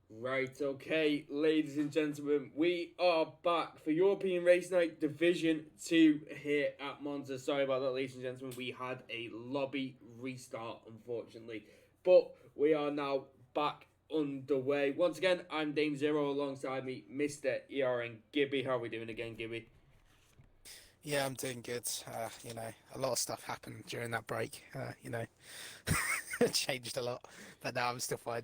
Right, okay, ladies and gentlemen, we are back for European Race Night Division 2 here at Monza. Sorry about that, ladies and gentlemen. We had a lobby restart, unfortunately. But we are now back underway. Once again, I'm Dame Zero alongside me, Mr. ERN Gibby. How are we doing again, Gibby? Yeah, I'm doing good. A lot of stuff happened during that break. It changed a lot, but now I'm still fine.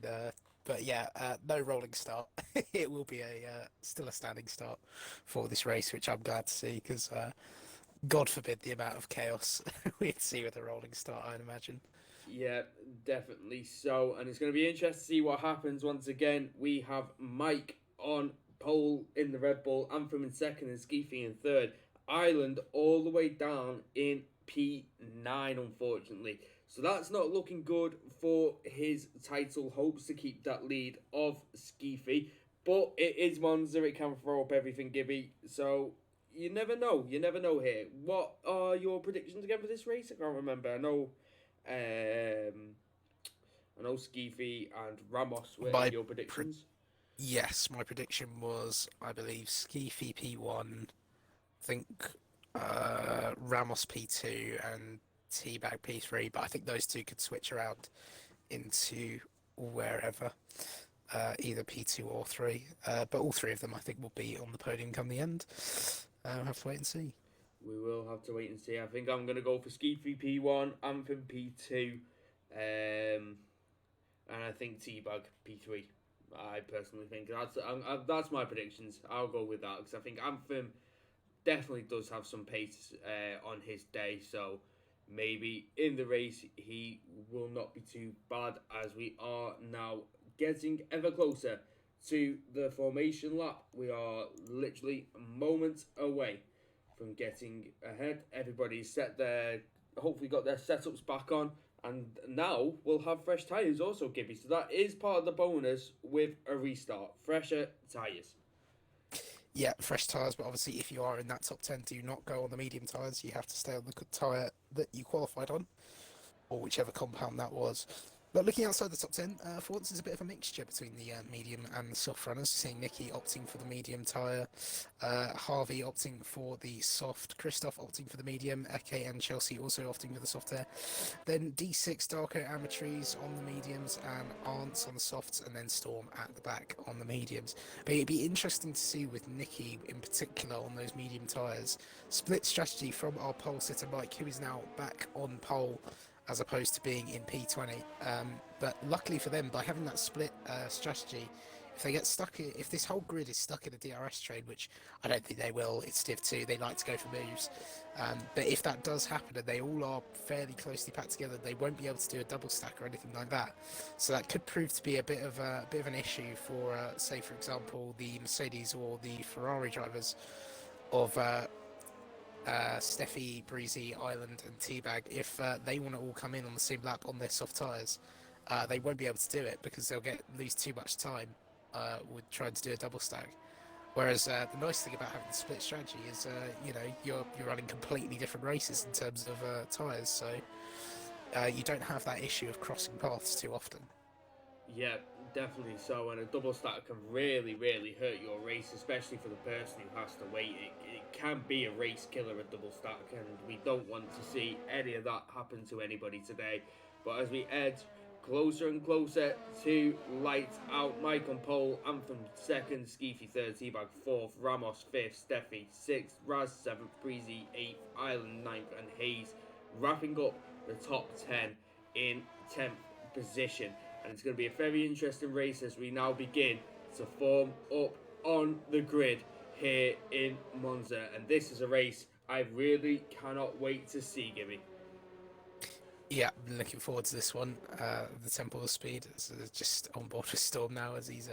But yeah, no rolling start. It will be a still a standing start for this race, which I'm glad to see because God forbid the amount of chaos we'd see with a rolling start. I'd imagine. Yeah, definitely so. And it's going to be interesting to see what happens. Once again, we have Mike on pole in the Red Bull, Anthem in second, and Skeefy in third. Ireland all the way down in P9, unfortunately. So that's not looking good for his title. Hopes to keep that lead of Skeefy. But it is Monza, it can throw up everything, Gibby. So you never know. You never know here. What are your predictions again for this race? I can't remember. Um, I know Skeefy and Ramos were My your pre- predictions. yes, my prediction was I believe Skiffy P1. Think Ramos P2 and Teabag P3, but I think those two could switch around into wherever, either P2 or 3. But all three of them, I think, will be on the podium come the end. We'll have to wait and see. We will have to wait and see. I think I'm going to go for Skeefy P1, Anthem P2, and I think Teabag P3. I personally think that's my predictions. I'll go with that because I think Anthem definitely does have some pace on his day. So maybe in the race he will not be too bad as we are now getting ever closer to the formation lap. We are literally moments away from getting ahead. Everybody's set their hopefully got their setups back on. And now we'll have fresh tyres also, Gibby. So that is part of the bonus with a restart. Fresher tyres. Yeah, fresh tyres, but obviously, if you are in that top 10, do not go on the medium tyres. You have to stay on the good tyre that you qualified on, or whichever compound that was. But looking outside the top 10, for once, there's a bit of a mixture between the medium and the soft runners. Seeing Nicky opting for the medium tyre, Harvey opting for the soft, Christoph opting for the medium, Eke and Chelsea also opting for the soft there. Then D6, Darko, Amatries on the mediums, and Arntz on the softs, and then Storm at the back on the mediums. But it'd be interesting to see with Nicky in particular on those medium tyres. Split strategy from our pole sitter Mike, who is now back on pole as opposed to being in P20. But luckily for them, by having that split strategy, if they get stuck, if this whole grid is stuck in a DRS train, which I don't think they will, it's Div 2, they like to go for moves. But if that does happen and they all are fairly closely packed together, they won't be able to do a double stack or anything like that. So that could prove to be a bit of an issue for, say, for example, the Mercedes or the Ferrari drivers of Steffi, Breezy, Island, and Teabag, if they want to all come in on the same lap on their soft tyres, they won't be able to do it because they'll lose too much time with trying to do a double stack. Whereas the nice thing about having the split strategy is, you're running completely different races in terms of tyres, so you don't have that issue of crossing paths too often. Yeah, definitely so. And a double stack can really, really hurt your race, especially for the person who has to wait. It can be a race killer, a double stack, and we don't want to see any of that happen to anybody today. But as we edge closer and closer to lights out, Mike on pole, Anthem second, Skeefy third, Teabag fourth, Ramos fifth, Steffi sixth, Raz seventh, Breezy eighth, Island ninth, and Hayes wrapping up the top 10 in 10th position. And it's going to be a very interesting race as we now begin to form up on the grid here in Monza. And this is a race I really cannot wait to see, Gibby. Yeah, I'm looking forward to this one. The Temple of Speed is just on board with Storm now as he's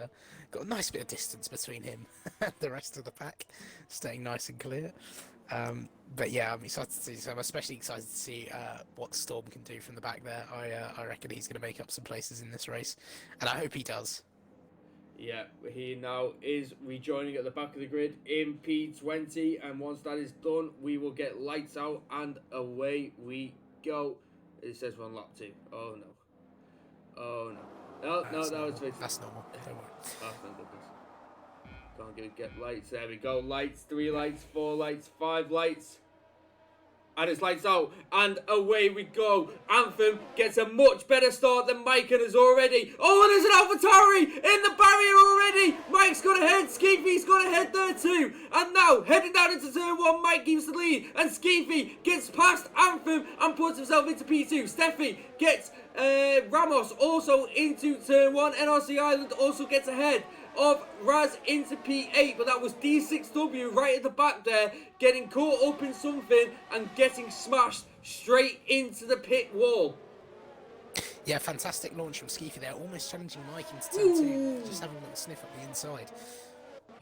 got a nice bit of distance between him and the rest of the pack, staying nice and clear. But yeah, I'm excited to see. So I'm especially excited to see what Storm can do from the back there. I reckon he's going to make up some places in this race, and I hope he does. Yeah, he now is rejoining at the back of the grid in P20. And once that is done, we will get lights out and away we go. It says we're on lap two. Oh no. Oh no. No, That's that was normal. face. That's normal. Don't worry. Oh, thank goodness. Can't get lights. There we go. Lights, 3 lights, 4 lights, 5 lights. And it's lights out, and away we go. Anthem gets a much better start than Mike has already. Oh, and there's an AlphaTauri in the barrier already. Mike's got ahead, Skeefy's got ahead there too. And now, heading down into turn 1, Mike keeps the lead, and Skeefy gets past Anthem and puts himself into P2. Steffi gets Ramos also into turn 1. NRC Island also gets ahead of Raz into P8, but that was D6W right at the back there, getting caught up in something and getting smashed straight into the pit wall. Yeah, fantastic launch from Skeefy there, almost challenging Mike into turn 2, just having a little sniff at the inside.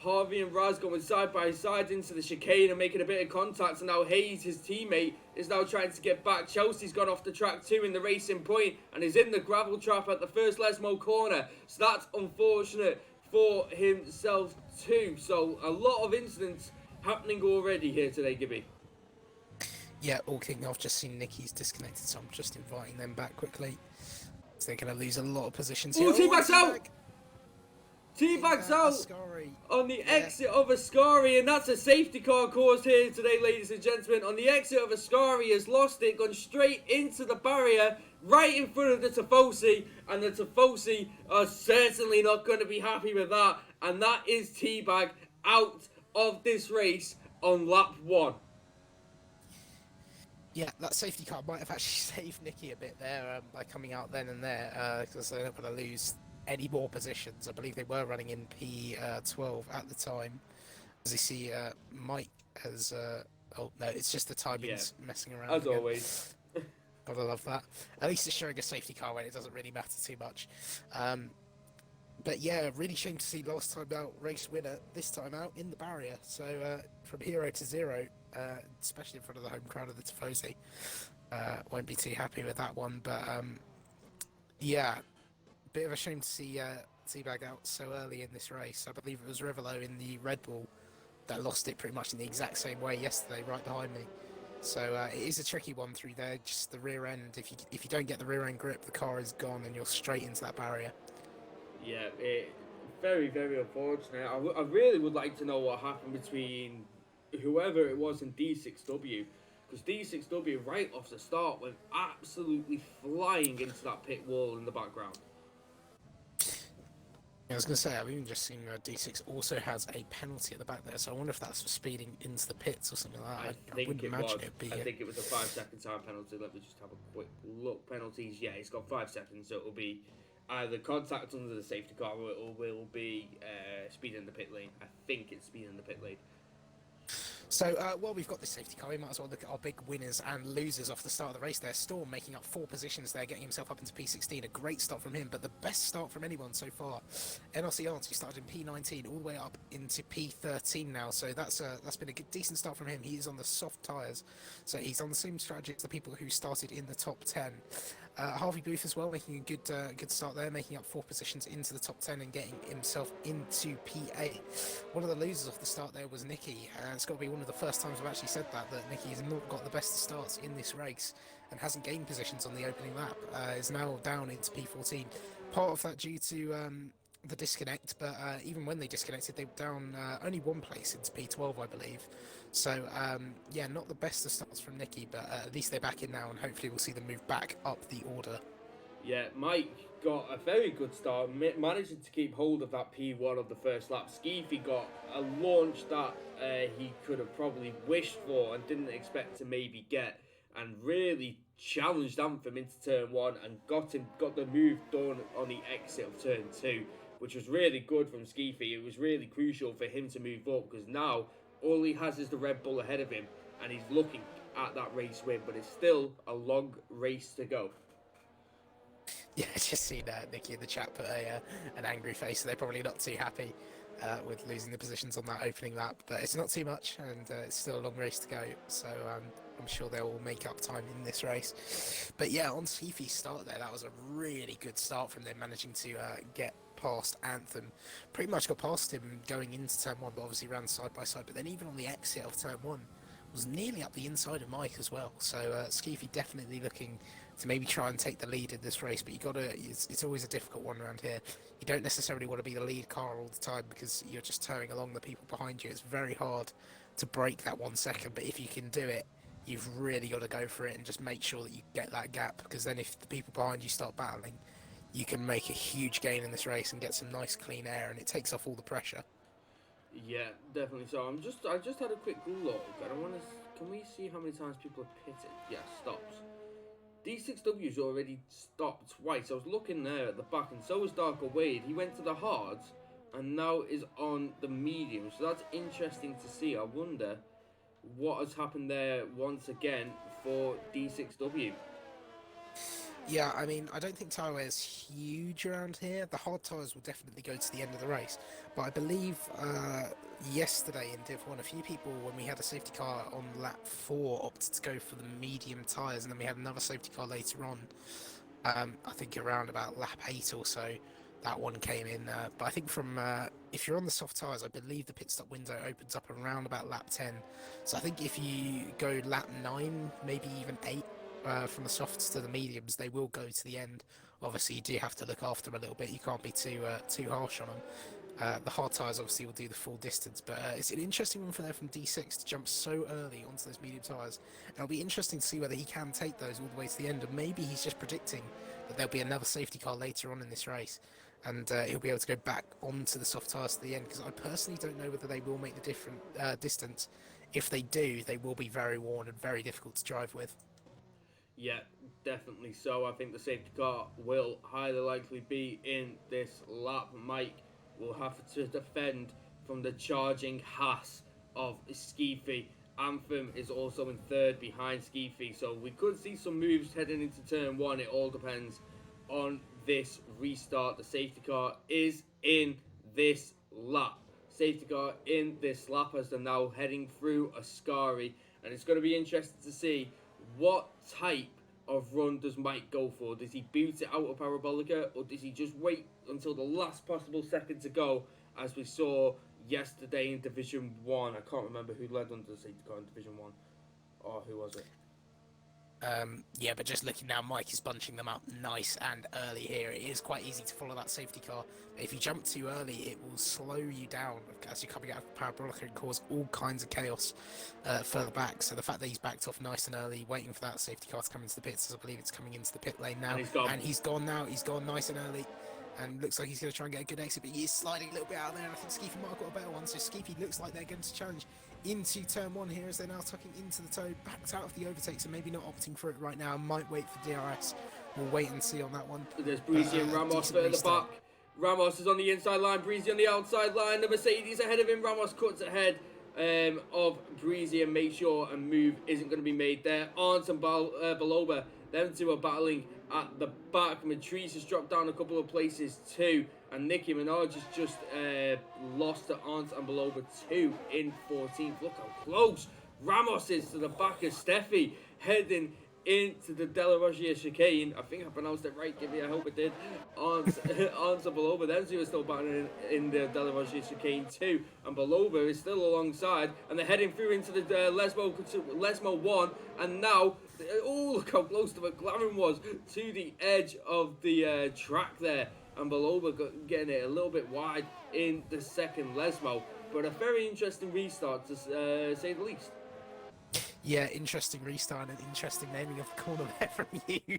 Harvey and Raz going side by side into the chicane and making a bit of contact, and now Hayes, his teammate, is now trying to get back. Chelsea's gone off the track too in the racing point and is in the gravel trap at the first Lesmo corner, so that's unfortunate for himself too. So a lot of incidents happening already here today, Gibby. Yeah, all kicking off. Just seen Nicky's disconnected, so I'm just inviting them back quickly. So they're going to lose a lot of positions here. Oh, T-Bag's out! T-Bag's out Ascari. on the exit of Ascari, and that's a safety car caused here today, ladies and gentlemen. On the exit of Ascari, has lost it, gone straight into the barrier, right in front of the Tifosi, and the Tifosi are certainly not going to be happy with that, and that is T-Bag out of this race on lap 1. Yeah, that safety car might have actually saved Nicky a bit there by coming out then and there, because they're not going to lose any more positions. I believe they were running in P12 at the time. As you see, Mike has... oh, no, it's just the timings messing around As again. always. Gotta love that. At least it's showing a safety car when it doesn't really matter too much. But yeah, really shame to see last time out race winner, this time out in the barrier. So from hero to zero, especially in front of the home crowd of the Tifosi. Won't be too happy with that one. But yeah, bit of a shame to see T-Bag out so early in this race. I believe it was Revelo in the Red Bull that lost it pretty much in the exact same way yesterday, right behind me. So it is a tricky one through there. Just the rear end. If you don't get the rear end grip, the car is gone and you're straight into that barrier. Yeah, very, very unfortunate. I really would like to know what happened between whoever it was in D6W, because D6W right off the start went absolutely flying into that pit wall in the background. I was going to say, I've even just seen D6 also has a penalty at the back there, so I wonder if that's for speeding into the pits or something like that. I wouldn't imagine it'd be. I think it was a 5-second time penalty. Let me just have a quick look. Penalties, yeah, it's got 5 seconds, so it'll be either contact under the safety car or it will be speed in the pit lane. I think it's speed in the pit lane. So while we've got this safety car, we might as well look at our big winners and losers off the start of the race there. Storm making up 4 positions there, getting himself up into P16. A great start from him, but the best start from anyone so far. NRC Arts, who started in P19 all the way up into P13 now, so that's been a decent start from him. He's on the soft tyres, so he's on the same strategy as the people who started in the top 10. Harvey Booth as well, making a good start there, making up 4 positions into the top 10 and getting himself into P8. One of the losers off the start there was Nicky. It's got to be one of the first times I've actually said that Nicky has not got the best of starts in this race and hasn't gained positions on the opening lap. Is now down into P14. Part of that due to the disconnect, but even when they disconnected, they were down only 1 place into P12, I believe. So, yeah, not the best of starts from Nicky, but at least they're back in now, and hopefully we'll see them move back up the order. Yeah, Mike got a very good start, managing to keep hold of that P1 of the first lap. Skeefy got a launch that he could have probably wished for and didn't expect to maybe get, and really challenged Anthem into turn 1 and got the move done on the exit of turn 2, which was really good from Skeefy. It was really crucial for him to move up, because now all he has is the Red Bull ahead of him, and he's looking at that race win, but it's still a long race to go. Yeah, just seen Nicky in the chat put an angry face, so they're probably not too happy with losing the positions on that opening lap, but it's not too much, and it's still a long race to go, so I'm sure they'll all make up time in this race. But yeah, on Skeefy's start there, that was a really good start from them, managing to get past Anthem. Pretty much got past him going into turn 1, but obviously ran side by side, but then even on the exit of turn 1 was nearly up the inside of Mike as well. So Skeefy definitely looking to maybe try and take the lead in this race, but you got to. It's always a difficult one around here. You don't necessarily want to be the lead car all the time because you're just towing along the people behind you. It's very hard to break that 1 second, but if you can do it, you've really got to go for it and just make sure that you get that gap, because then if the people behind you start battling, you can make a huge gain in this race and get some nice clean air, and it takes off all the pressure. Yeah, definitely. So I just had a quick look. I don't want to. Can we see how many times people have pitted? Yeah, stops. D6W's already stopped twice. I was looking there at the back, and so was Darker Wade. He went to the hards, and now is on the medium. So that's interesting to see. I wonder what has happened there once again for D6W. Yeah, I mean, I don't think tyre wear is huge around here. The hard tyres will definitely go to the end of the race. But I believe yesterday in Div 1, a few people, when we had a safety car on lap 4, opted to go for the medium tyres, and then we had another safety car later on. I think around about lap 8 or so, that one came in. But I think from if you're on the soft tyres, I believe the pit stop window opens up around about lap 10. So I think if you go lap 9, maybe even 8, from the softs to the mediums, they will go to the end. Obviously, you do have to look after them a little bit. You can't be too harsh on them. The hard tyres obviously will do the full distance, but it's an interesting one for there from D6 to jump so early onto those medium tyres. And it'll be interesting to see whether he can take those all the way to the end, and maybe he's just predicting that there'll be another safety car later on in this race, and he'll be able to go back onto the soft tyres to the end, because I personally don't know whether they will make the different distance. If they do, they will be very worn and very difficult to drive with. Yeah, definitely so. I think the safety car will highly likely be in this lap. Mike will have to defend from the charging Haas of Skeefy. Anthem is also in third behind Skeefy, so we could see some moves heading into turn 1. It all depends on this restart. The safety car is in this lap. Safety car in this lap as they're now heading through Ascari, and it's going to be interesting to see what type of run does Mike go for. Does he boot it out of Parabolica, or does he just wait until the last possible second to go, as we saw yesterday in Division 1? I can't remember who led under the safety car in Division 1. Or who was it? Yeah, but just looking now, Mike is bunching them up nice and early here. It is quite easy to follow that safety car. But if you jump too early, it will slow you down as you're coming out of Parabolica and cause all kinds of chaos further back. So the fact that he's backed off nice and early, waiting for that safety car to come into the pits, as I believe it's coming into the pit lane now. And he's gone now. He's gone nice and early. And looks like he's going to try and get a good exit, but he is sliding a little bit out there, and I think Skeefy might have got a better one. So Skeefy looks like they're going to challenge into turn 1 here, as they're now tucking into the toe, backed out of the overtake, so maybe not opting for it right now. Might wait for DRS. We'll wait and see on that one. There's Breezy and Ramos at the back. Ramos is on the inside line, Breezy on the outside line. The Mercedes ahead of him. Ramos cuts ahead of Breezy and makes sure a move isn't going to be made there. Arndt and Baloba, them two are battling at the back. Matrice has dropped down a couple of places too, and Nicki Minaj has just lost to Arndt and Baloba 2 in 14th. Look how close Ramos is to the back of Steffi, heading into the Della Roggia chicane. I think I pronounced it right, Gibby. I hope it did. Arndt and Baloba, them two are still battling in the Della Roggia chicane too, and Baloba is still alongside, and they're heading through into the Lesmo 1, and now, oh, look how close the McLaren was to the edge of the track there, and Baloba getting it a little bit wide in the second Lesmo. But a very interesting restart, to say the least. Yeah, interesting restart and interesting naming of the corner there from you.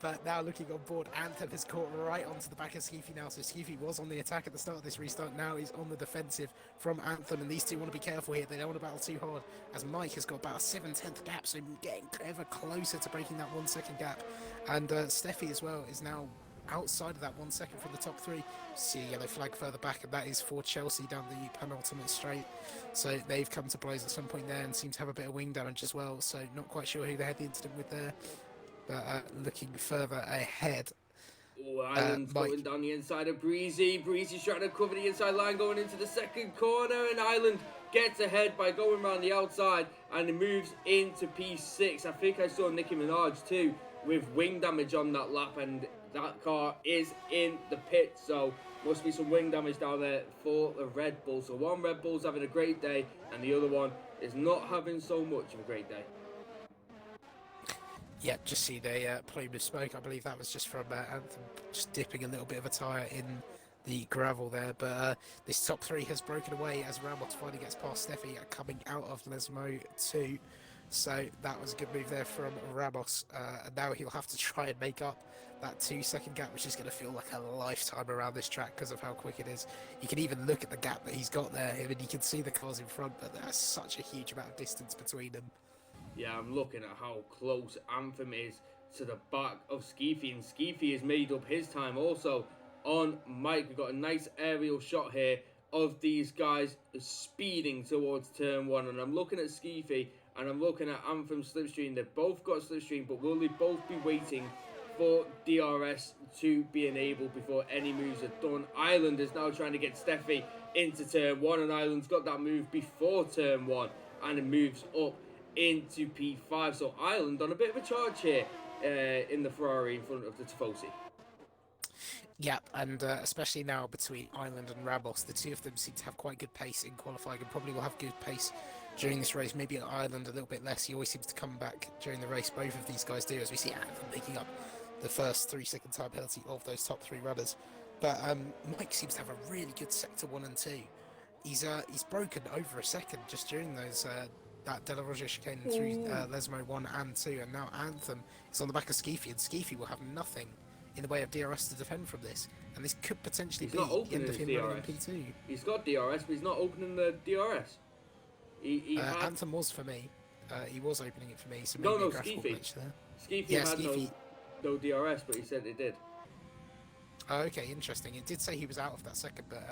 But now looking on board, Anthem has caught right onto the back of Skeefy now. So Skeefy was on the attack at the start of this restart. Now he's on the defensive from Anthem. And these two want to be careful here. They don't want to battle too hard, as Mike has got about a 7/10 gap. So getting ever closer to breaking that 1 second gap. And Steffi as well is now outside of that 1 second from the top 3. See a yellow flag further back, and that is for Chelsea down the penultimate straight. So they've come to blows at some point there and seem to have a bit of wing damage as well. So not quite sure who they had the incident with there, but looking further ahead. Oh, Island's going down the inside of Breezy. Breezy's trying to cover the inside line going into the second corner, and Island gets ahead by going around the outside, and it moves into P6. I think I saw Nicki Minaj too with wing damage on that lap, and that car is in the pit, so must be some wing damage down there for the Red Bull. So one Red Bull's having a great day, and the other one is not having so much of a great day. Yeah, just see the plume of smoke. I believe that was just from Anthem just dipping a little bit of a tyre in the gravel there. But this top three has broken away as Ramos finally gets past Steffi coming out of Lesmo 2. So that was a good move there from Ramos. And now he'll have to try and make up that 2-second gap, which is going to feel like a lifetime around this track because of how quick it is. You can even look at the gap that he's got there. I mean, you can see the cars in front, but there's such a huge amount of distance between them. Yeah, I'm looking at how close Anthem is to the back of Skeefy, and Skeefy has made up his time also on Mike. We've got a nice aerial shot here of these guys speeding towards turn one, and I'm looking at Skeefy and I'm looking at Anthem slipstream. They've both got slipstream, but will they both be waiting for DRS to be enabled before any moves are done? Island is now trying to get Steffi into turn one, and Island's got that move before turn one, and it moves up into P5. So Ireland on a bit of a charge here in the Ferrari in front of the Tifosi. Yeah, and especially now between Ireland and Ramos, the two of them seem to have quite good pace in qualifying and probably will have good pace during this race. Maybe Ireland a little bit less. He always seems to come back during the race. Both of these guys do, as we see Anthem picking up the first 3-second time penalty of those top three runners. But Mike seems to have a really good sector 1 and 2. He's broken over a second just during those that De La Roger chicane through Lesmo 1 and 2, and now Anthem is on the back of Skeefy, and Skeefy will have nothing in the way of DRS to defend from this, and this could potentially be the end of him running P2. He's got DRS, but he's not opening the DRS. Anthem was for me. He was opening it for me, so maybe a graphical glitch there. Skeefy had no DRS, but he said it did. Oh, okay, interesting. It did say he was out of that second, but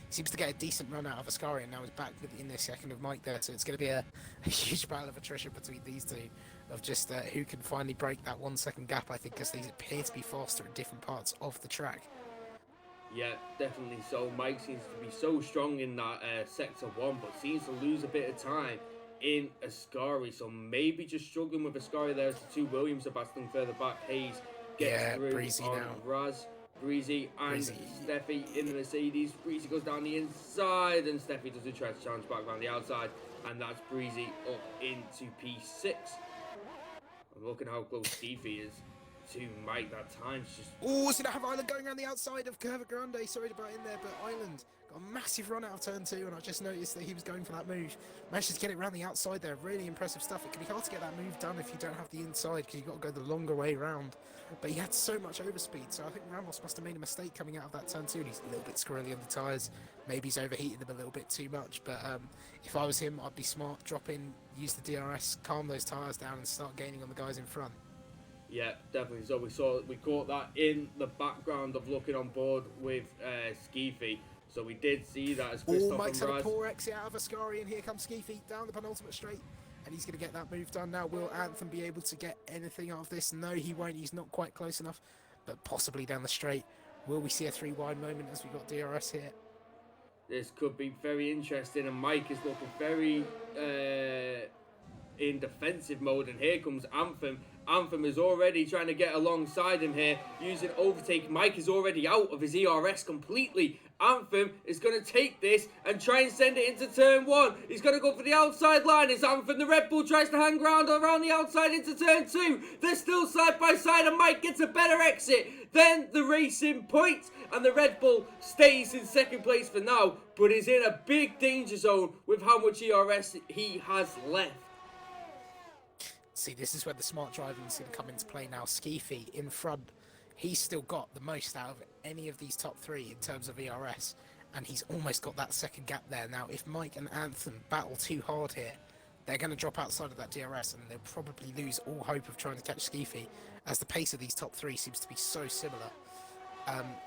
he seems to get a decent run out of Ascari, and now he's back in this second of Mike there, so it's going to be a huge battle of attrition between these two, of just who can finally break that 1-second gap, I think, because these appear to be faster at different parts of the track. Yeah, definitely so. Mike seems to be so strong in that sector 1, but seems to lose a bit of time in Ascari, so maybe just struggling with Ascari there as the two Williams are battling further back. Hayes gets through Breezy on now. Raz. Breezy and Steffi in the Mercedes. Breezy goes down the inside, and Steffi does a try to challenge back around the outside, and that's Breezy up into P6. I'm looking how close Skeefy is to Mike. That time's just... Oh, so now have Island going around the outside of Curva Grande. Sorry to butt in there, but Island got a massive run out of turn 2, and I just noticed that he was going for that move. Managed to get it around the outside there. Really impressive stuff. It can be hard to get that move done if you don't have the inside, because you've got to go the longer way around. But he had so much overspeed, so I think Ramos must have made a mistake coming out of that turn 2, and he's a little bit squirrely on the tyres. Maybe he's overheating them a little bit too much, but if I was him, I'd be smart, drop in, use the DRS, calm those tyres down, and start gaining on the guys in front. Yeah, definitely. So we caught that in the background of looking on board with Skeefy. So we did see that as Christoph Mike's and had a Raz. poor exit out of Ascari, and here comes Skeefy down the penultimate straight, and he's going to get that move done now. Will Anthem be able to get anything out of this? No, he won't. He's not quite close enough, but possibly down the straight. Will we see a 3-wide moment as we got DRS here? This could be very interesting, and Mike is looking very in defensive mode, and here comes Anthem. Anthem is already trying to get alongside him here, using overtake. Mike is already out of his ERS completely. Anthem is going to take this and try and send it into turn 1. He's going to go for the outside line. It's Anthem. The Red Bull tries to hang ground around the outside into turn 2. They're still side by side, and Mike gets a better exit than the Racing Point. And the Red Bull stays in second place for now, but is in a big danger zone with how much ERS he has left. See, this is where the smart driving is going to come into play now. Skeefy in front. He's still got the most out of any of these top 3 in terms of ERS, and he's almost got that second gap there. Now, if Mike and Anthem battle too hard here, they're going to drop outside of that DRS, and they'll probably lose all hope of trying to catch Skeefy, as the pace of these top 3 seems to be so similar.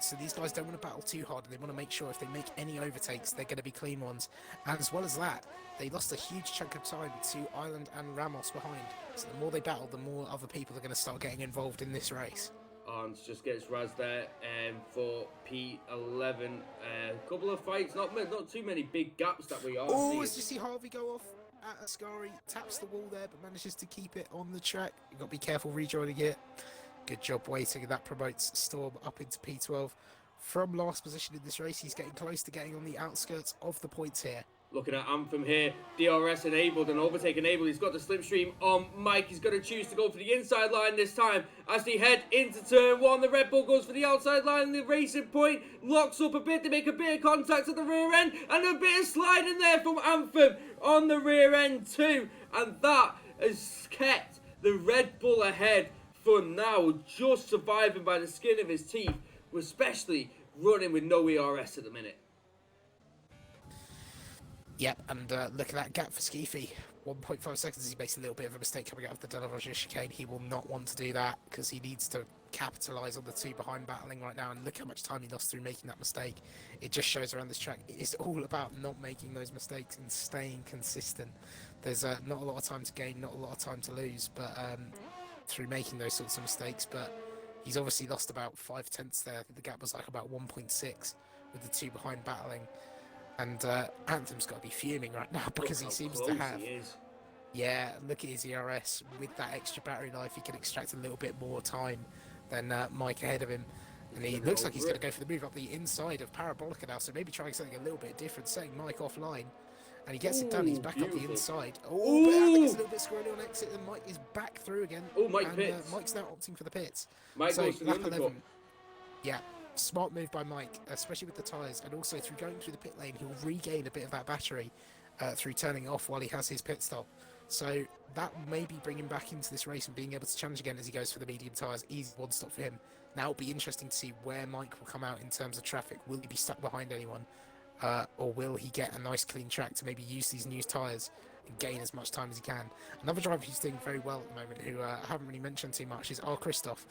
So these guys don't want to battle too hard, and they want to make sure if they make any overtakes, they're going to be clean ones. And as well as that, they lost a huge chunk of time to Island and Ramos behind. So the more they battle, the more other people are going to start getting involved in this race. Arns just gets Raz there for P11. A couple of fights, not too many big gaps that we are seeing. Oh, as you see Harvey go off at Ascari, taps the wall there, but manages to keep it on the track. You've got to be careful rejoining it. Good job waiting, and that promotes Storm up into P12. From last position in this race, he's getting close to getting on the outskirts of the points here. Looking at Anthem here, DRS enabled and overtake enabled. He's got the slipstream on Mike. He's going to choose to go for the inside line this time as they head into turn one. The Red Bull goes for the outside line. The Racing Point locks up a bit. They make a bit of contact at the rear end and a bit of sliding there from Anthem on the rear end too. And that has kept the Red Bull ahead for now, just surviving by the skin of his teeth, especially running with no ERS at the minute. Yep, and look at that gap for Skeefy. 1.5 seconds. He makes a little bit of a mistake coming out of the Delaroche chicane. He will not want to do that because he needs to capitalise on the two behind battling right now. And look how much time he lost through making that mistake. It just shows around this track. It's all about not making those mistakes and staying consistent. There's not a lot of time to gain, not a lot of time to lose, but through making those sorts of mistakes. But he's obviously lost about 5/10 there. I think the gap was like about 1.6 with the two behind battling. And Anthem's got to be fuming right now because he seems to have... Yeah, look at his ERS. With that extra battery life, he can extract a little bit more time than Mike ahead of him. And he looks like he's going to go for the move up the inside of Parabolica now, so maybe trying something a little bit different, setting Mike offline. And he gets it done, he's back up the inside. Oh, but I think it's a little bit squirrely on exit, and Mike is back through again. Oh, Mike pits. Map's now opting for the pits. Mike goes to the undercut. Yeah. Smart move by Mike, especially with the tyres, and also through going through the pit lane, he'll regain a bit of that battery through turning off while he has his pit stop. So that may be bringing him back into this race and being able to challenge again as he goes for the medium tyres. Easy one stop for him. Now it'll be interesting to see where Mike will come out in terms of traffic. Will he be stuck behind anyone? Or will he get a nice clean track to maybe use these new tyres and gain as much time as he can? Another driver who's doing very well at the moment, who I haven't really mentioned too much, is R. Christoph.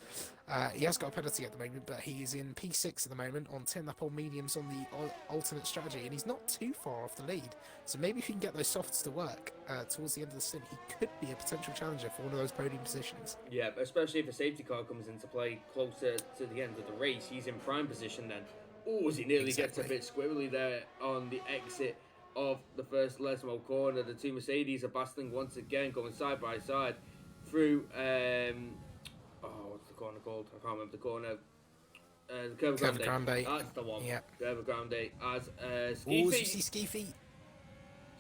He has got a penalty at the moment, but he is in P6 at the moment on 10 lap-on mediums on the alternate strategy, and he's not too far off the lead. So maybe if he can get those softs to work towards the end of the stint, he could be a potential challenger for one of those podium positions. Yeah, especially if a safety car comes into play closer to the end of the race. He's in prime position then. Oh, as he nearly gets a bit squirrely there on the exit of the first Lesmo corner. The two Mercedes are battling once again, going side by side through what's the corner called? I can't remember the corner. Curva Grande. That's the one. Yeah. Curva Grande as Skeefy. Oh, you see Skeefy?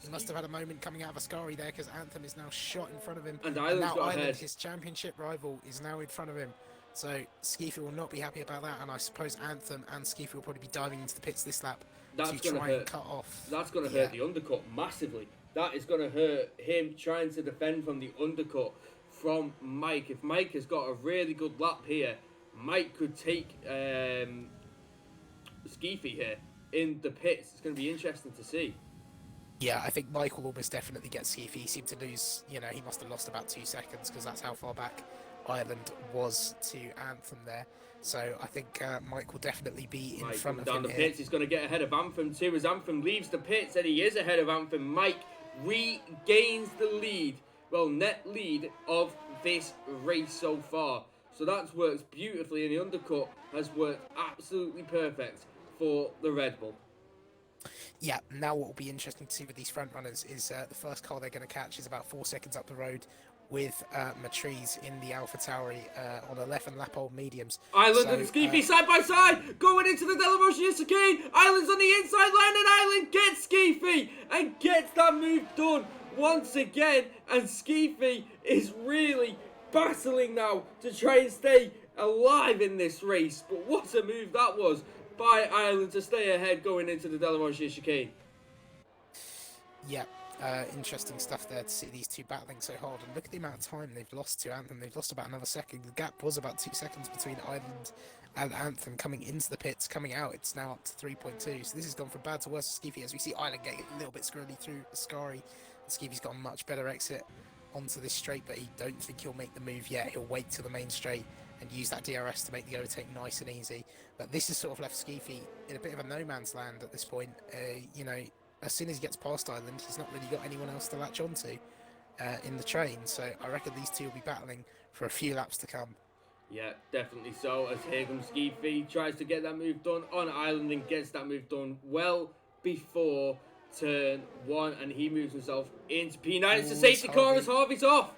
He must have had a moment coming out of Ascari there because Anthem is now shot in front of him. And Island's got ahead. His championship rival, is now in front of him. So Skeefy will not be happy about that, and I suppose Anthem and Skeefy will probably be diving into the pits this lap to try and cut off. That's going to hurt the undercut massively. That is going to hurt him trying to defend from the undercut from Mike. If Mike has got a really good lap here, Mike could take Skeefy here in the pits. It's going to be interesting to see. Yeah, I think Mike will almost definitely get Skeefy. He seemed to lose, he must have lost about 2 seconds because that's how far back Ireland was to Anthem there. So I think Mike will definitely be in front of him. Down the pits, he's going to get ahead of Anthem too. As Anthem leaves the pits, and he is ahead of Anthem. Mike regains the lead, net lead of this race so far. So that's worked beautifully, and the undercut has worked absolutely perfect for the Red Bull. Yeah, now what will be interesting to see with these front runners is the first car they're going to catch is about 4 seconds up the road with Matrice in the Alpha Tauri on 11 lap-old mediums. Island and Skeefy side by side, going into the Delaroche chicane. Island's on the inside line, and Island gets Skeefy and gets that move done once again. And Skeefy is really battling now to try and stay alive in this race. But what a move that was by Island to stay ahead going into the Delaroche chicane. Yeah. Interesting stuff there to see these two battling so hard, and look at the amount of time they've lost to Anthem. They've lost about another second. The gap was about 2 seconds between Island and Anthem coming into the pits. Coming out, it's now up to 3.2, so this has gone from bad to worse for Skeefy, as we see Island getting a little bit squirrely through Ascari. Skeefy's got a much better exit onto this straight, but he don't think he'll make the move yet. He'll wait till the main straight and use that DRS to make the overtake nice and easy. But this has sort of left Skeefy in a bit of a no man's land at this point. As soon as he gets past Island, he's not really got anyone else to latch onto in the train. So I reckon these two will be battling for a few laps to come. Yeah, definitely so. As here comes Skeefy, tries to get that move done on Island and gets that move done well before turn 1. And he moves himself into P9. It's a safety car as Harvey's off.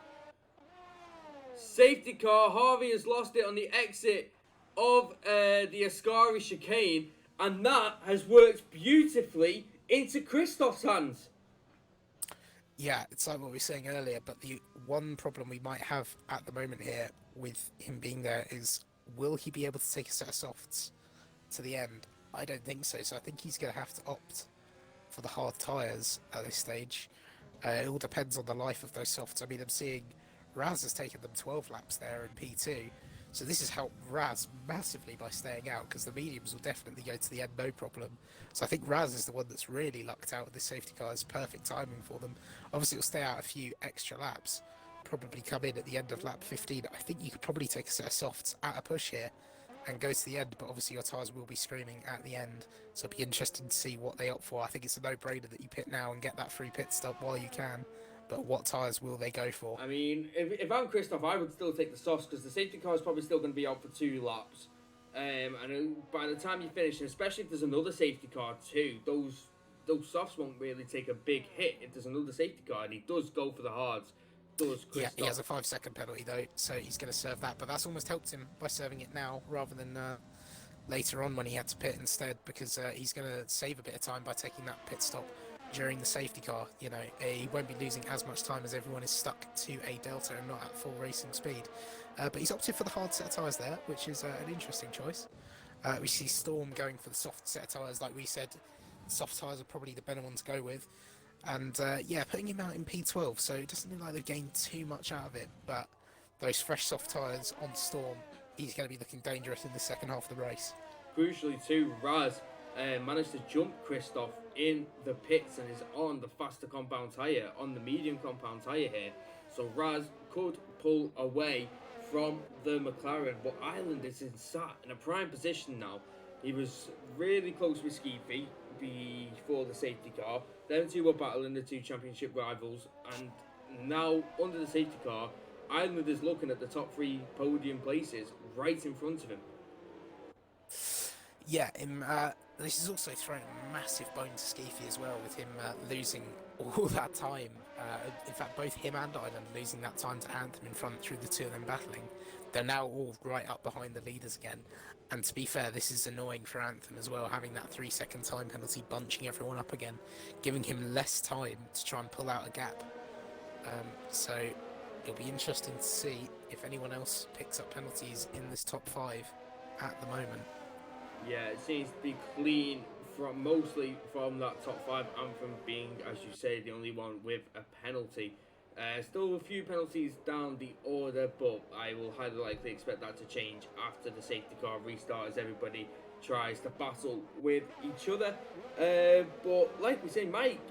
Safety car. Harvey has lost it on the exit of the Ascari chicane, and that has worked beautifully into Christoph's hands. Yeah, it's like what we were saying earlier, but the one problem we might have at the moment here with him being there is, will he be able to take a set of softs to the end? I don't think so, so I think he's going to have to opt for the hard tyres at this stage. It all depends on the life of those softs. I mean, I'm seeing Raz has taken them 12 laps there in P2, so this has helped Raz massively by staying out, because the mediums will definitely go to the end no problem. So I think Raz is the one that's really lucked out with this safety car. It's perfect timing for them. Obviously, it'll stay out a few extra laps, probably come in at the end of lap 15. I think you could probably take a set of softs at a push here and go to the end, but obviously your tyres will be screaming at the end, so it'll be interesting to see what they opt for. I think it's a no-brainer that you pit now and get that free pit stop while you can, but what tyres will they go for? I mean, if I'm Christoph, I would still take the softs, because the safety car is probably still going to be out for 2 laps. And by the time you finish, and especially if there's another safety car too, those softs won't really take a big hit if there's another safety car, and he does go for the hards. Does Christoph? Yeah, he has a 5-second penalty though, so he's going to serve that, but that's almost helped him by serving it now rather than later on when he had to pit instead, because he's going to save a bit of time by taking that pit stop during the safety car. You know, he won't be losing as much time as everyone is stuck to a delta and not at full racing speed. But he's opted for the hard set of tyres there, which is an interesting choice. We see Storm going for the soft set of tyres. Like we said, soft tyres are probably the better one to go with. And yeah, putting him out in P12, so it doesn't look like they've gained too much out of it, but those fresh soft tyres on Storm, he's going to be looking dangerous in the second half of the race. Crucially too, Raz managed to jump Christoph in the pits and is on the faster compound tyre, on the medium compound tyre here. So Raz could pull away from the McLaren, but Ireland is sat in a prime position now. He was really close with Skeefy before the safety car. Them two were battling, the 2 championship rivals, and now under the safety car, Ireland is looking at the top 3 podium places right in front of him. Yeah, this is also throwing a massive bone to Skeefy as well, with him losing all that time. In fact, both him and Ireland losing that time to Anthem in front through the 2 of them battling. They're now all right up behind the leaders again. And to be fair, this is annoying for Anthem as well, having that 3-second time penalty bunching everyone up again, giving him less time to try and pull out a gap. So it'll be interesting to see if anyone else picks up penalties in this top 5 at the moment. Yeah, it seems to be clean mostly from that top 5, Anthem being, as you say, the only one with a penalty. Still a few penalties down the order, but I will highly likely expect that to change after the safety car restart, as everybody tries to battle with each other. But like we say, Mike,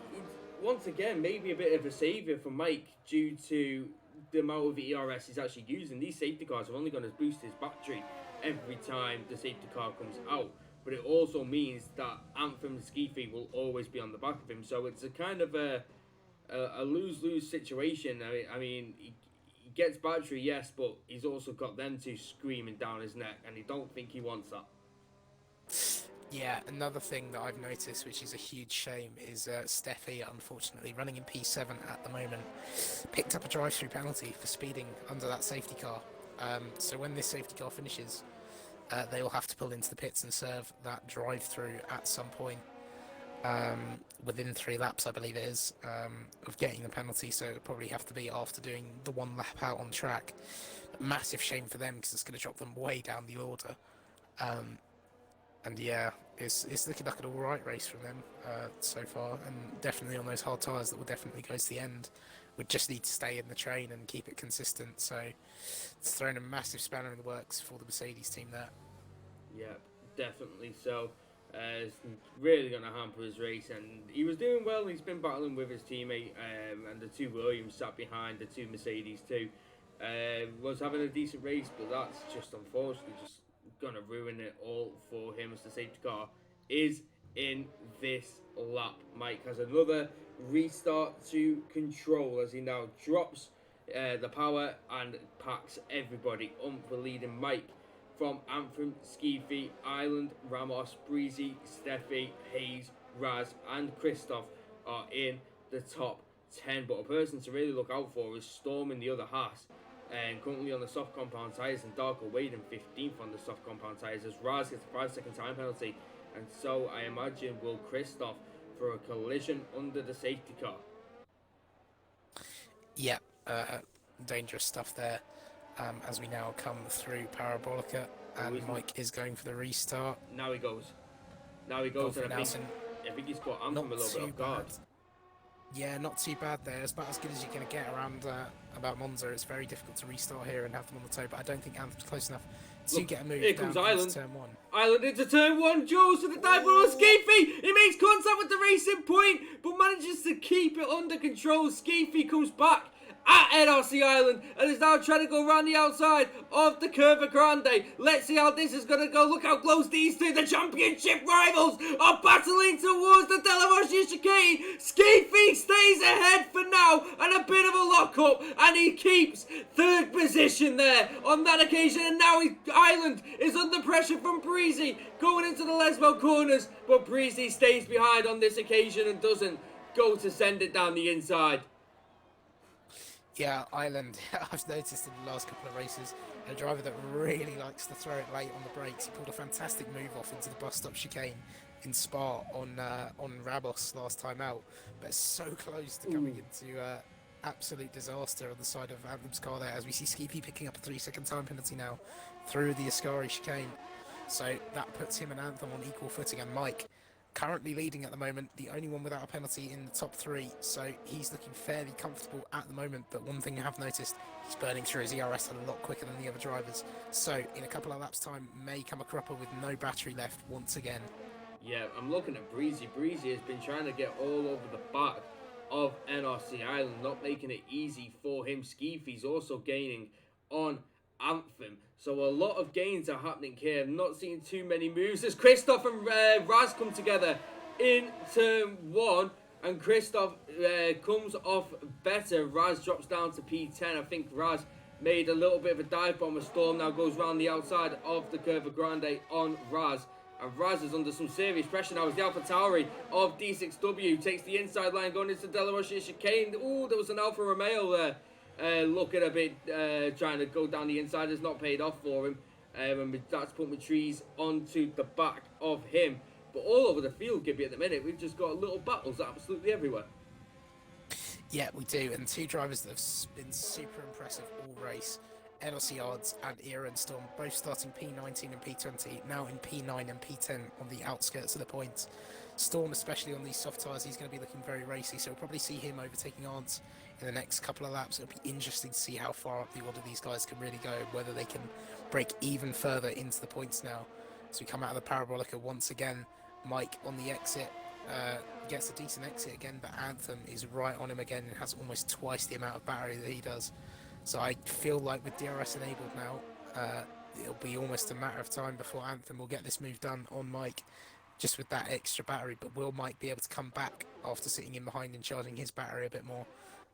once again, maybe a bit of a saviour for Mike due to the amount of ERS he's actually using. These safety cars are only going to boost his battery every time the safety car comes out, but it also means that Anthem and Skeefy will always be on the back of him, so it's a kind of a lose-lose situation. I mean, he gets battery, yes, but he's also got them two screaming down his neck, and he don't think he wants that. Yeah, another thing that I've noticed, which is a huge shame, is Steffi, unfortunately, running in P7 at the moment, picked up a drive-through penalty for speeding under that safety car. So when this safety car finishes, they will have to pull into the pits and serve that drive-through at some point. Within 3 laps, I believe it is, of getting the penalty, so it'll probably have to be after doing the 1 lap out on track. Massive shame for them, because it's going to drop them way down the order. And yeah, it's looking like an alright race from them so far, and definitely on those hard tyres that will definitely go to the end. We just need to stay in the train and keep it consistent, so it's thrown a massive spanner in the works for the Mercedes team there. Yeah, definitely so. It's really going to hamper his race, and he was doing well. He's been battling with his teammate, and the 2 Williams sat behind the 2 Mercedes too. Was having a decent race, but that's just unfortunately just going to ruin it all for him, as the safety car is in this lap. Mike has another restart to control as he now drops the power and packs everybody on for leading. Mike from Anthem, Skeefy, Ireland, Ramos, Breezy, Steffi, Hayes, Raz and Christoph are in the top 10, but a person to really look out for is Storm in the other half. and currently on the soft compound tyres, and Darko Waden 15th on the soft compound tyres as Raz gets a 5-second time penalty, and so I imagine will Christoph for a collision under the safety car. Yeah, dangerous stuff there. As we now come through Parabolica, and Mike is going for the restart. Now he goes. And I think he's caught Anthem a little bit off guard. Yeah, not too bad there. It's about as good as you're going to get around about Monza. It's very difficult to restart here and have them on the toe, but I don't think Anthem's close enough to get a move here down comes Island. Turn 1. Island into turn 1, Jules to the dive below Skeefy. He makes contact with the racing point, but manages to keep it under control. Skeefy comes back at NRC Island and is now trying to go around the outside of the Curva Grande. Let's see how this is going to go. Look how close these two, the championship rivals, are battling towards the Della Rossi chicane. Skeefy stays ahead for now and a bit of a lock-up, and he keeps third position there on that occasion. And now Island is under pressure from Breezy going into the Lesbo corners, but Breezy stays behind on this occasion and doesn't go to send it down the inside. Yeah, Island, I've noticed in the last couple of races, a driver that really likes to throw it late on the brakes. He pulled a fantastic move off into the bus stop chicane in Spa on Rabos last time out, but so close to coming into absolute disaster on the side of Anthem's car there, as we see Skeefy picking up a 3-second time penalty now through the Ascari chicane. So that puts him and Anthem on equal footing, and Mike currently leading at the moment, the only one without a penalty in the top 3, so he's looking fairly comfortable at the moment. But one thing I have noticed, he's burning through his ERS a lot quicker than the other drivers, so in a couple of laps time may come a cropper with no battery left once again. Yeah, I'm looking at Breezy. Breezy has been trying to get all over the back of NRC Island, not making it easy for him. Skeefy's also gaining on Anthem, so a lot of gains are happening here. I'm not seeing too many moves as Christoph and Raz come together in turn 1, and Christoph comes off better. Raz drops down to P10. I think Raz made a little bit of a dive bomb. A Storm now goes round the outside of the Curva Grande on Raz, and Raz is under some serious pressure now as the Alpha Tauri of D6W takes the inside line going into Della Rossi chicane. Ooh, there was an Alfa Romeo there. Looking a bit, trying to go down the inside, has not paid off for him. And that's put Matriz onto the back of him. But all over the field, Gibby, at the minute, we've just got little battles absolutely everywhere. Yeah, we do. And two drivers that have been super impressive all race, NLC Yards and ERN Storm, both starting P19 and P20, now in P9 and P10 on the outskirts of the points. Storm, especially on these soft tyres, he's going to be looking very racy, so we'll probably see him overtaking Arndt in the next couple of laps. It'll be interesting to see how far up the order these guys can really go, whether they can break even further into the points now. As we come out of the Parabolica once again, Mike on the exit gets a decent exit again, but Anthem is right on him again and has almost twice the amount of battery that he does. So I feel like with DRS enabled now, it'll be almost a matter of time before Anthem will get this move done on Mike, just with that extra battery. But will Mike be able to come back after sitting in behind and charging his battery a bit more?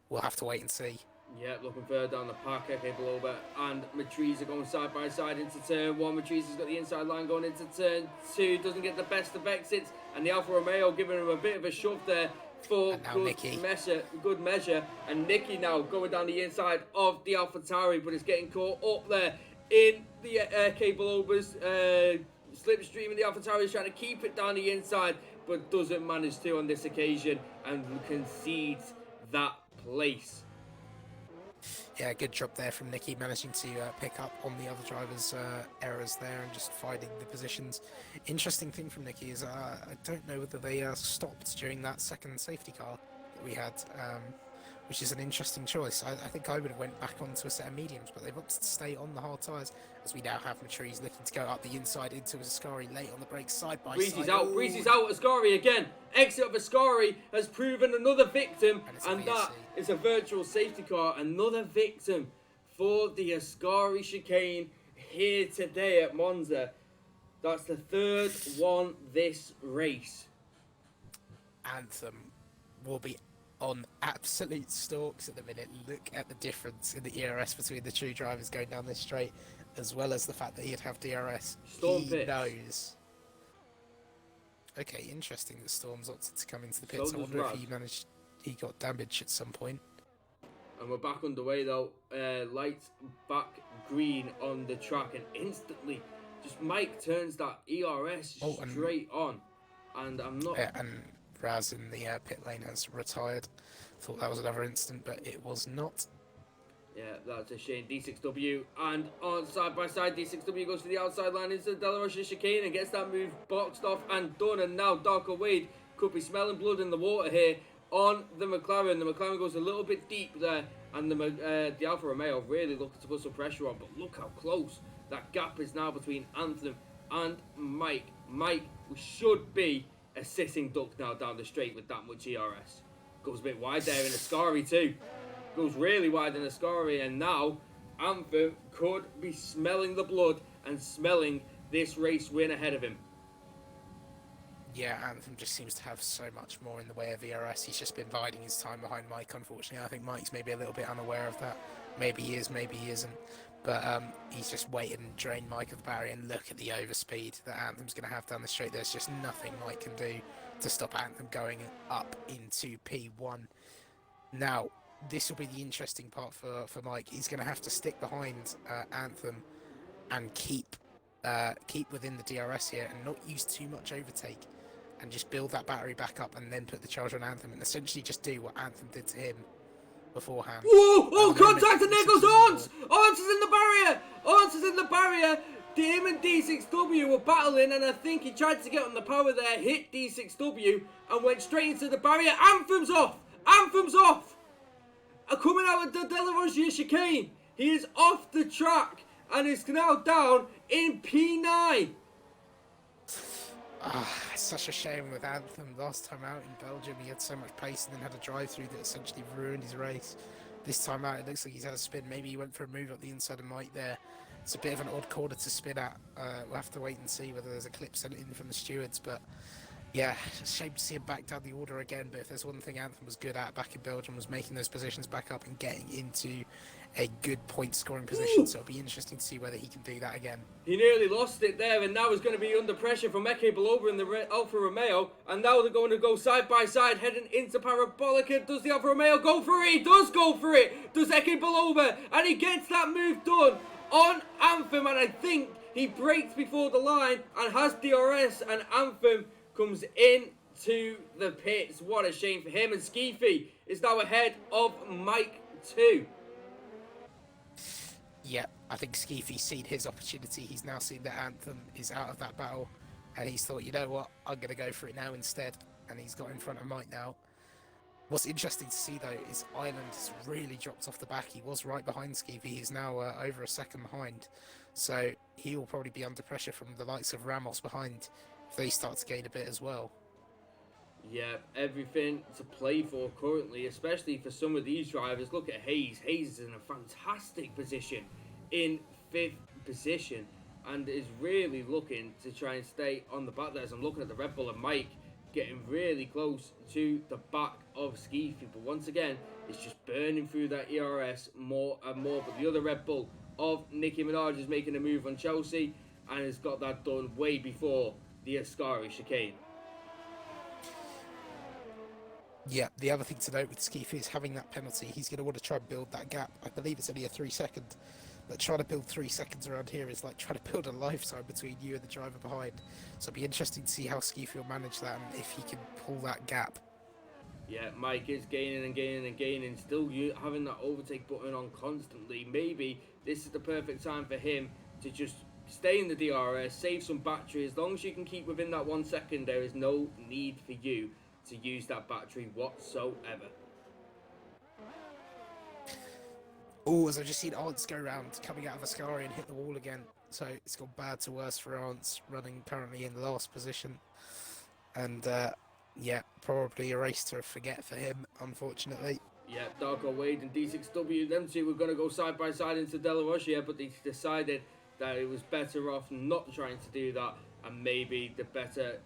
We'll have to wait and see. Yeah, looking further down the pack, Below and Matriz are going side by side into turn 1. Matriz has got the inside line going into turn 2, doesn't get the best of exits, and the Alfa Romeo giving him a bit of a shove there for good measure. And Nicky now going down the inside of the Alpha Tauri, but it's getting caught up there in the cable overs. Slipstream, and the Alpha Tauri is trying to keep it down the inside, but doesn't manage to on this occasion and concedes that place. Yeah, good job there from Nicky, managing to pick up on the other drivers' errors there and just finding the positions. Interesting thing from Nicky is I don't know whether they stopped during that second safety car that we had, which is an interesting choice. I think I would have went back onto a set of mediums, but they've opted to stay on the hard tyres, as we now have Matriz looking to go up the inside into Ascari late on the brakes, side by Breezy's side. out, Breezy's out, Ascari again. Exit of Ascari has proven another victim, and that is a virtual safety car. Another victim for the Ascari chicane here today at Monza. That's the third one this race. Anthem will be on absolute stalks at the minute. Look at the difference in the ERS between the two drivers going down this straight, as well as the fact that he'd have DRS. He knows. Okay, interesting that Storm's opted to come into the pits. I wonder if he got damage at some point. And we're back underway though. Lights back green on the track, and instantly, just Mike turns that ERS straight on. And I'm not. And Raz in the pit lane has retired. Thought that was another incident, but it was not. Yeah, that's a shame. D6W, and on side by side, D6W goes for the outside line into the De La Rocha chicane and gets that move boxed off and done. And now Darko Wade could be smelling blood in the water here on the McLaren. The McLaren goes a little bit deep there, and the Alfa Romeo really looking to put some pressure on. But look how close that gap is now between Anthem and Mike. Mike should be a sitting duck now down the straight with that much ERS. Goes a bit wide there in Ascari too. Goes really wide in Ascari, and now Anthem could be smelling the blood and smelling this race win ahead of him. Yeah, Anthem just seems to have so much more in the way of ERS. He's just been biding his time behind Mike, unfortunately. I think Mike's maybe a little bit unaware of that. Maybe he is, maybe he isn't. But he's just waiting and drain Mike of the barrier, and look at the overspeed that Anthem's going to have down the straight. There's just nothing Mike can do to stop Anthem going up into P1. Now, this will be the interesting part for Mike. He's going to have to stick behind Anthem and keep within the DRS here and not use too much overtake, and just build that battery back up and then put the charge on Anthem and essentially just do what Anthem did to him beforehand. Whoa! Oh, contact, and there goes Arns! Arns is in the barrier! Arns is in the barrier! Him and D6W were battling, and I think he tried to get on the power there, hit D6W, and went straight into the barrier. Anthem's off! Anthem's off! Coming out of the De La Rocha chicane. He is off the track and is now down in P9. It's such a shame with Anthem. Last time out in Belgium, he had so much pace and then had a drive-through that essentially ruined his race. This time out, it looks like he's had a spin. Maybe he went for a move up the inside of Mike there. It's a bit of an odd corner to spin at. We'll have to wait and see whether there's a clip sent in from the stewards, but yeah, it's a shame to see him back down the order again, but if there's one thing Anthem was good at back in Belgium was making those positions back up and getting into a good point scoring position. So it'll be interesting to see whether he can do that again. He nearly lost it there, and now he's going to be under pressure from Eke Balova in the Alfa Romeo, and now they're going to go side by side heading into Parabolica. Does the Alfa Romeo go for it? He does go for it! Does Eke Balova, and he gets that move done on Anthem, and I think he breaks before the line and has DRS, and Anthem comes into the pits. What a shame for him, and Skeefy is now ahead of Mike too. Yeah, I think Skeefy's seen his opportunity. He's now seen that Anthem is out of that battle, and he's thought, you know what, I'm going to go for it now instead, and he's got in front of Mike now. What's interesting to see though is Ireland has really dropped off the back. He was right behind Skeefy. He's now over a second behind, so he will probably be under pressure from the likes of Ramos behind if they start to gain a bit as well. Yeah, everything to play for currently, especially for some of these drivers. Look at Hayes. Hayes is in a fantastic position, in 5th position, and is really looking to try and stay on the back there. As I'm looking at the Red Bull and Mike getting really close to the back of Skeefy, but once again, it's just burning through that ERS more and more. But the other Red Bull of Nicki Minaj is making a move on Chelsea and has got that done way before the Ascari chicane. Yeah, the other thing to note with Skeefy is having that penalty. He's going to want to try and build that gap. I believe it's only a 3 second. But trying to build 3 seconds around here is like trying to build a lifetime between you and the driver behind. So it'll be interesting to see how Skeefy will manage that and if he can pull that gap. Yeah, Mike is gaining and gaining and gaining. Still having that overtake button on constantly. Maybe this is the perfect time for him to just stay in the DRS, save some battery. As long as you can keep within that 1 second, there is no need for you to use that battery whatsoever. Oh, as I've just seen Ants go round, coming out of Ascari and hit the wall again. So it's gone bad to worse for Ants, running currently in last position. And yeah, probably a race to forget for him, unfortunately. Yeah, Darko Wade and D6W, them two were going to go side by side into De La Rocha, but they decided that it was better off not trying to do that, and maybe the better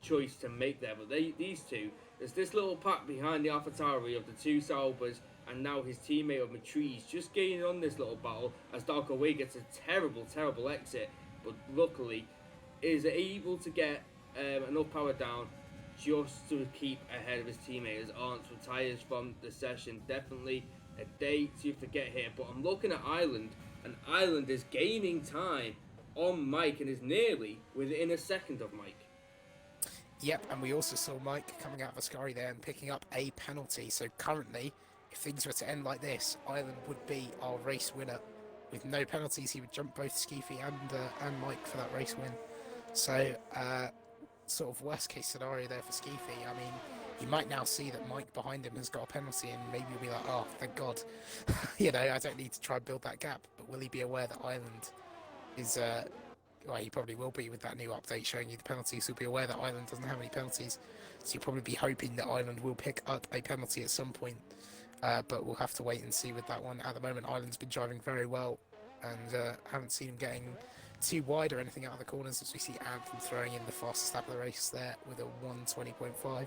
choice to make there. But these two, there's this little pack behind the AlphaTauri of the two Saubers, and now his teammate of Matriz just gaining on this little battle as Darko Wade gets a terrible exit, but luckily is able to get enough power down just to keep ahead of his teammate as Arndt retires from the session. Definitely a day to forget here. But I'm looking at Ireland, and Ireland is gaining time on Mike and is nearly within a second of Mike. Yep, and we also saw Mike coming out of a scurry there and picking up a penalty. So currently, if things were to end like this, Ireland would be our race winner. With no penalties, he would jump both Skeefy and Mike for that race win. So, sort of worst case scenario there for Skeefy. I mean, you might now see that Mike behind him has got a penalty, and maybe he'll be like, oh, thank God. You know, I don't need to try and build that gap. But will he be aware that Ireland is well, he probably will be with that new update showing you the penalties. He'll be aware that Ireland doesn't have any penalties, so you'll probably be hoping that Ireland will pick up a penalty at some point. But we'll have to wait and see with that one. At the moment, Ireland's been driving very well, and haven't seen him getting too wide or anything out of the corners, as we see Anthem throwing in the fastest lap of the race there with a 1:20.5,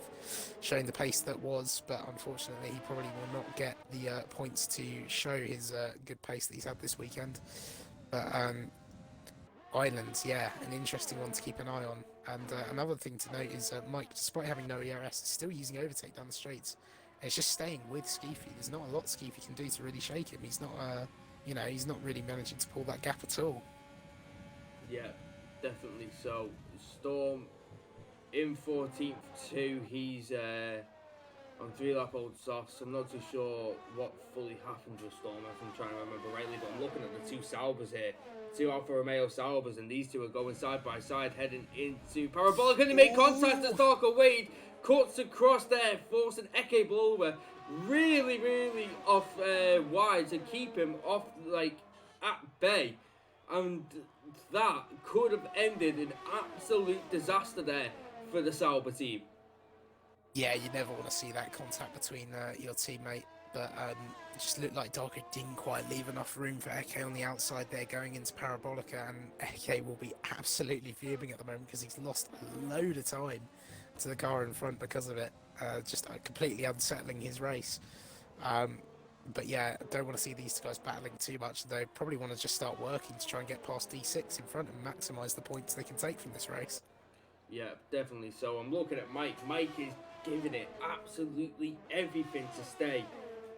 showing the pace that was. But unfortunately, he probably will not get the points to show his good pace that he's had this weekend. But Ireland, yeah, an interesting one to keep an eye on. And another thing to note is Mike, despite having no ERS, is still using overtake down the straights. And it's just staying with Skeefy. There's not a lot Skeefy can do to really shake him. He's not, you know, he's not really managing to pull that gap at all. Yeah, definitely. So Storm in 14th too. He's on 3-lap old softs. I'm not too sure what fully happened with Storm, if I'm trying to remember rightly, but I'm looking at the two Saubers here. Two Alfa Romeo Saubers, and these two are going side by side, heading into Parabolic, and they make contact as Darko Wade cuts across there, forcing Eke Blower really, really off wide to keep him off, like, at bay. And that could have ended in absolute disaster there for the Sauber team. Yeah, you never want to see that contact between your teammate, but it just looked like Darko didn't quite leave enough room for Eke on the outside there going into Parabolica, and Eke will be absolutely fuming at the moment because he's lost a load of time to the car in front because of it, just completely unsettling his race. But yeah, I don't want to see these two guys battling too much. They probably want to just start working to try and get past D6 in front and maximise the points they can take from this race. Yeah, definitely. So I'm looking at Mike. Mike is giving it absolutely everything to stay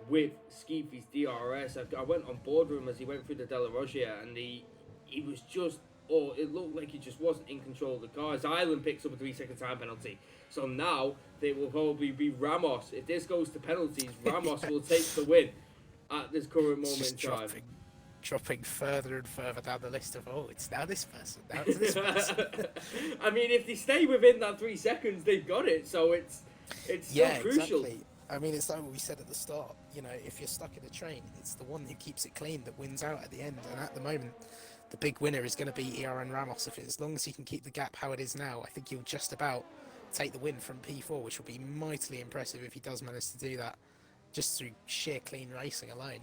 with Skeefy's DRS. I went on board with him as he went through the Della Roggia, and he was just, it looked like he just wasn't in control of the car. As Ireland picks up a 3-second time penalty. So now they will probably be Ramos. If this goes to penalties, Ramos will take the win at this current moment in time. Dropping further and further down the list of, oh, it's now this person, now it's this person. I mean, if they stay within that 3 seconds, they've got it. So it's so crucial. Exactly. I mean, it's like what we said at the start. You know, if you're stuck in a train, it's the one who keeps it clean that wins out at the end. And at the moment, the big winner is going to be ERN Ramos. As long as he can keep the gap how it is now, I think he'll just about take the win from P4, which will be mightily impressive if he does manage to do that, just through sheer clean racing alone.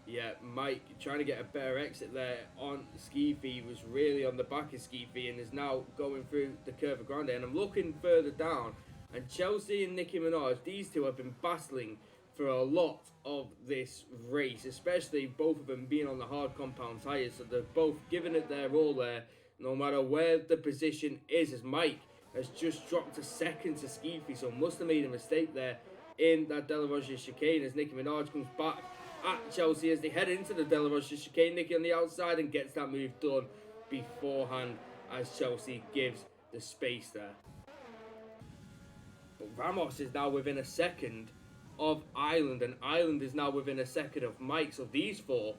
Yeah, Mike trying to get a better exit there on Skeefy, was really on the back of Skeefy and is now going through the Curva Grande. And I'm looking further down, and Chelsea and Nicki Minaj, these two have been battling for a lot of this race, especially both of them being on the hard compound tyres. So they're both giving it their all there, no matter where the position is, as Mike has just dropped a second to Skeefy, so must have made a mistake there in that Della Roggia chicane as Nicki Minaj comes back at Chelsea as they head into the Della Roggia chicane. Nicki on the outside and gets that move done beforehand as Chelsea gives the space there. But Ramos is now within a second of Ireland, and Ireland is now within a second of Mike. So these four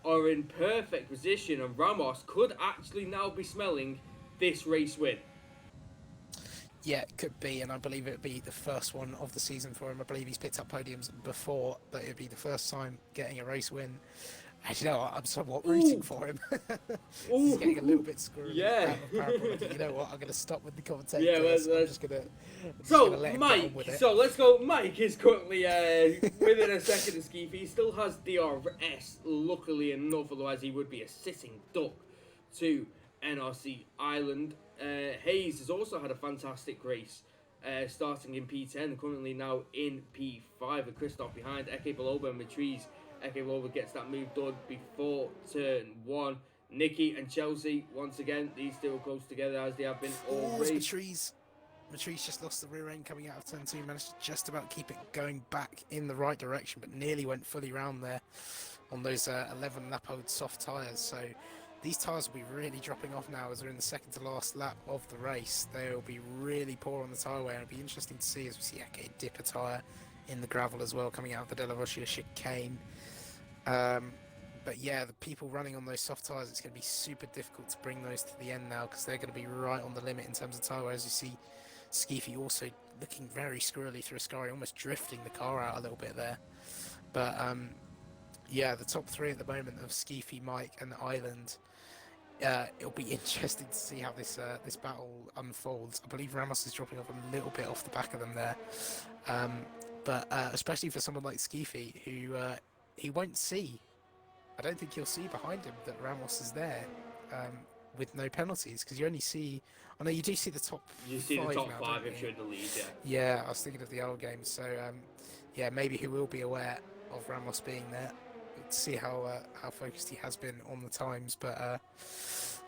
are in perfect position, and Ramos could actually now be smelling this race win. Yeah, it could be, and I believe it would be the first one of the season for him. I believe he's picked up podiums before, but it would be the first time getting a race win. And you know what, I'm somewhat rooting for him. He's getting a little bit screwed. Yeah. You know what, I'm going to stop with the commentating. Yeah, I'm just going to... So, Mike, let's go. Mike is currently within a second of Skeefy. He still has DRS, luckily enough, otherwise he would be a sitting duck to NRC Ireland. Hayes has also had a fantastic race, starting in P10, currently now in P5, with Christoph behind Eke Baloba and Matriz. Eke Baloba gets that move done before turn 1. Nikki and Chelsea, once again, these two are close together as they have been all race. Matriz. Matrice just lost the rear end coming out of turn 2, managed to just about keep it going back in the right direction, but nearly went fully round there on those 11 lap old soft tyres. So these tyres will be really dropping off now as we're in the second to last lap of the race. They'll be really poor on the tyre wear, and it'll be interesting to see as we see Eke dip a tyre in the gravel as well coming out of the Della Rocia chicane. But yeah, the people running on those soft tyres, it's going to be super difficult to bring those to the end now because they're going to be right on the limit in terms of tyre wear. As you see, Skeefy also looking very squirrely through Ascari, almost drifting the car out a little bit there. But yeah, the top three at the moment of Skeefy, Mike, and Island. It'll be interesting to see how this battle unfolds. I believe Ramos is dropping off a little bit off the back of them there, but especially for someone like Skeefy, who he won't see. I don't think he'll see behind him that Ramos is there with no penalties, because you only see. I know you do see the top. You see the top now, five if you're in the lead, yeah. Yeah, I was thinking of the old game. So yeah, maybe he will be aware of Ramos being there. See how focused he has been on the times, but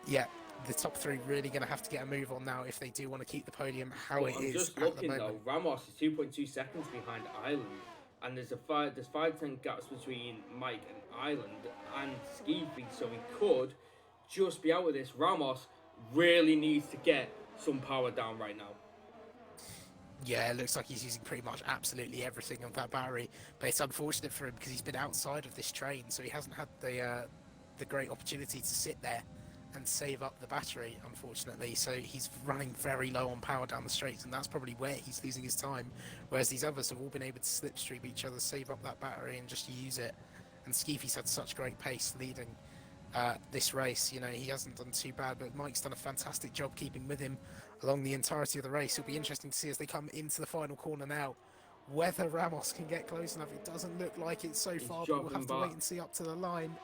yeah, the top three really going to have to get a move on now if they do want to keep the podium how it is. I'm just looking though. Ramos is 2.2 seconds behind Island, and there's 5-10 gaps between Mike and Island and Skeefy, so he could just be out of this. Ramos really needs to get some power down right now. Yeah, it looks like he's using pretty much absolutely everything of that battery, but it's unfortunate for him because he's been outside of this train, so he hasn't had the great opportunity to sit there and save up the battery, unfortunately. So he's running very low on power down the straights, and that's probably where he's losing his time, whereas these others have all been able to slipstream each other, save up that battery and just use it. And Skeefy's had such great pace leading this race. You know, he hasn't done too bad, but Mike's done a fantastic job keeping with him along the entirety of the race. It'll be interesting to see as they come into the final corner now whether Ramos can get close enough. It doesn't look like it so far, but we'll have to wait and see up to the line.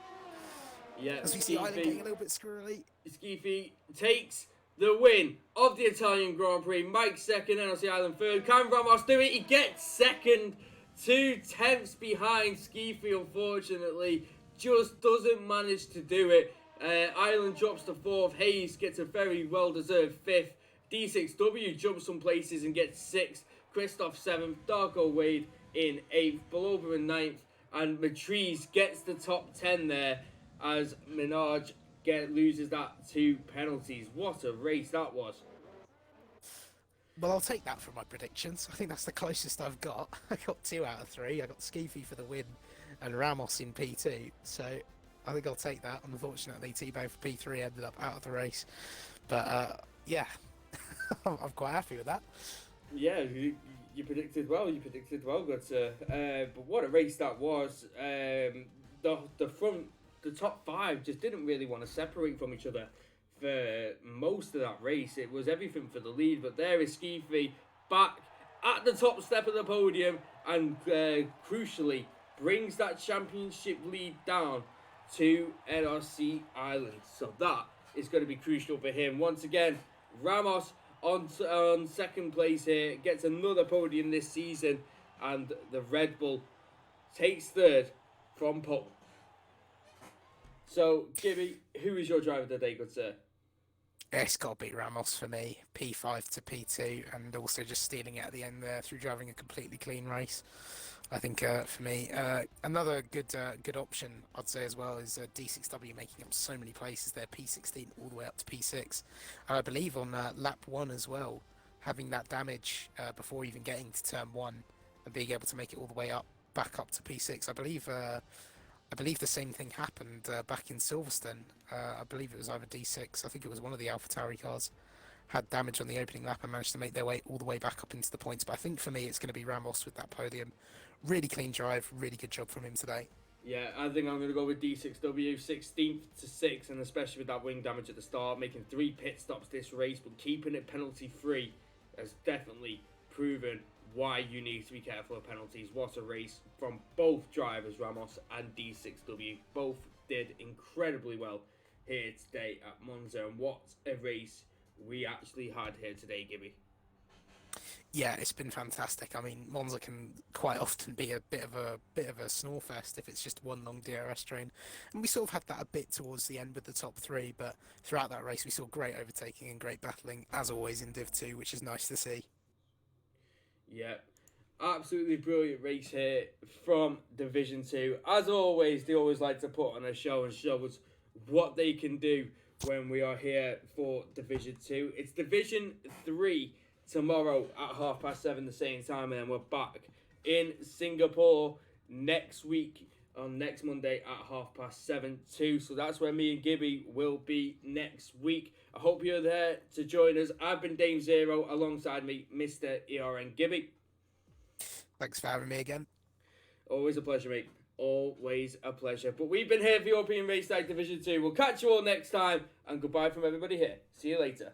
Yeah, as we see Island getting a little bit squirrely. Skeefy takes the win of the Italian Grand Prix. Mike second, NLC Island third. Can Ramos do it? He gets second, 2/10 behind Skeefy, unfortunately. Just doesn't manage to do it. Island drops to fourth. Hayes gets a very well-deserved fifth. D6W jumps some places and gets sixth. Christoph seventh. Darko Wade in eighth. Belover in ninth. And Matrice gets the top 10 there as Minaj loses that 2 penalties. What a race that was. Well, I'll take that for my predictions. I think that's the closest I've got. I got 2 out of 3. I got Skeefy for the win and Ramos in P2. So I think I'll take that. Unfortunately, T-Bone for P3 ended up out of the race. But yeah, I'm quite happy with that. Yeah, you predicted well. You predicted well, good sir. But what a race that was. The top 5 just didn't really want to separate from each other for most of that race. It was everything for the lead, but there is Skeefy back at the top step of the podium and crucially brings that championship lead down to NRC Island. So that is going to be crucial for him. Once again, Ramos on second place here, gets another podium this season, and the Red Bull takes third from pole. So, Gibby, who is your driver of the day, good sir? It's got to be Ramos for me. P5 to P2, and also just stealing it at the end there through driving a completely clean race. I think for me, another good option I'd say as well is D6W making up so many places there, P16 all the way up to P6. I believe on lap 1 as well, having that damage before even getting to turn 1 and being able to make it all the way up, back up to P6. I believe the same thing happened back in Silverstone. I believe it was either D6, I think it was one of the AlphaTauri cars, had damage on the opening lap and managed to make their way all the way back up into the points. But I think for me it's going to be Ramos with that podium. Really clean drive, really good job from him today. Yeah, I think I'm going to go with D6W, 16th to 6th, and especially with that wing damage at the start, making 3 pit stops this race, but keeping it penalty free has definitely proven why you need to be careful of penalties. What a race from both drivers, Ramos and D6W. Both did incredibly well here today at Monza, and what a race we actually had here today, Gibby. Yeah, it's been fantastic. I mean, Monza can quite often be a bit of a snore fest if it's just one long DRS train, and we sort of had that a bit towards the end with the top three. But throughout that race, we saw great overtaking and great battling, as always in Div 2, which is nice to see. Yeah, absolutely brilliant race here from Division 2. As always, they always like to put on a show and show us what they can do when we are here for Division 2. It's Division 3 tomorrow at 7:30 the same time, and then we're back in Singapore next week on next Monday at 7:30 too. So that's where me and Gibby will be next week. I hope you're there to join us. I've been Dame Zero alongside me, Mr. ERN Gibby. Thanks for having me again. Always a pleasure, mate. Always a pleasure. But we've been here for European Race Night Division 2. We'll catch you all next time, and goodbye from everybody here. See you later.